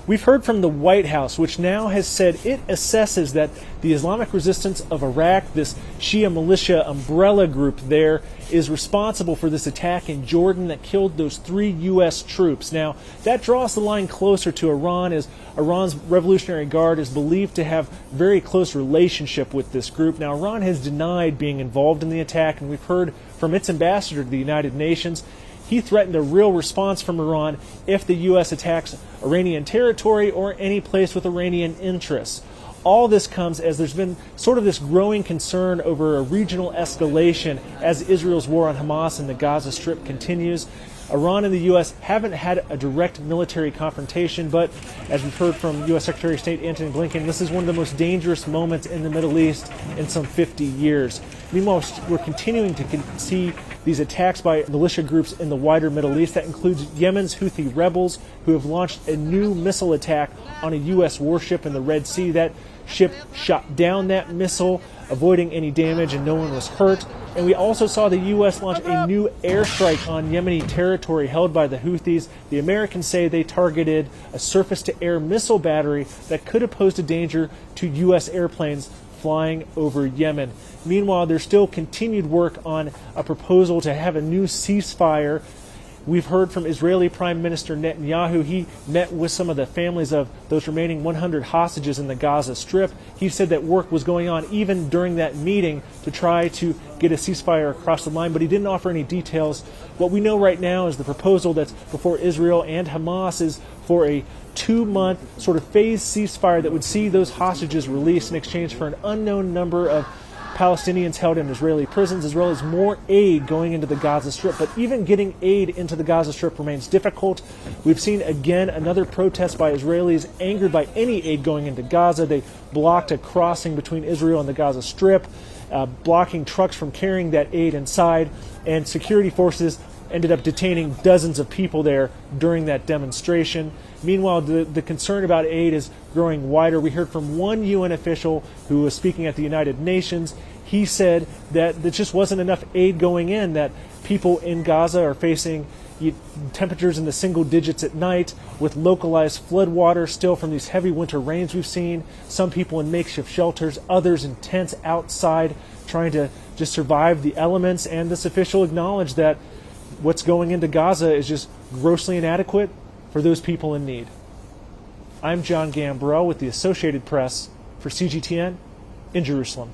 We've heard from the White House, which now has said it assesses that the Islamic Resistance of Iraq, this Shia militia umbrella group there, is responsible for this attack in Jordan that killed those 3 U.S. troops. Now, that draws the line closer to Iran, as Iran's Revolutionary Guard is believed to have a very close relationship with this group. Now, Iran has denied being involved in the attack, and we've heard from its ambassador to the United Nations. He threatened a real response from Iran if the U.S. attacks Iranian territory or any place with Iranian interests. All this comes as there's been sort of this growing concern over a regional escalation as Israel's war on Hamas and the Gaza Strip continues. Iran and the U.S. haven't had a direct military confrontation, but as we've heard from U.S. Secretary of State Antony Blinken, this is one of the most dangerous moments in the Middle East in some 50 years. Meanwhile, we're continuing to see these attacks by militia groups in the wider Middle East. That includes Yemen's Houthi rebels, who have launched a new missile attack on a U.S. warship in the Red Sea. That ship shot down that missile, avoiding any damage, and no one was hurt. And we also saw the U.S. launch a new airstrike on Yemeni territory held by the Houthis. The Americans say they targeted a surface-to-air missile battery that could have posed a danger to U.S. airplanes flying over Yemen. Meanwhile, there's still continued work on a proposal to have a new ceasefire. We've heard from Israeli Prime Minister Netanyahu. He met with some of the families of those remaining 100 hostages in the Gaza Strip. He said that work was going on even during that meeting to try to get a ceasefire across the line, but he didn't offer any details. What we know right now is the proposal that's before Israel and Hamas is for a 2-month sort of phased ceasefire that would see those hostages released in exchange for an unknown number of Palestinians held in Israeli prisons, as well as more aid going into the Gaza Strip. But even getting aid into the Gaza Strip remains difficult. We've seen again another protest by Israelis angered by any aid going into Gaza. They blocked a crossing between Israel and the Gaza Strip, blocking trucks from carrying that aid inside, and security forces ended up detaining dozens of people there during that demonstration. Meanwhile, the concern about aid is growing wider. We heard from one UN official who was speaking at the United Nations. He said that there just wasn't enough aid going in, that people in Gaza are facing temperatures in the single digits at night, with localized flood water still from these heavy winter rains we've seen. Some people in makeshift shelters, others in tents outside trying to just survive the elements. And this official acknowledged that what's going into Gaza is just grossly inadequate for those people in need. I'm Jon Gambrell with the Associated Press for CGTN in Jerusalem.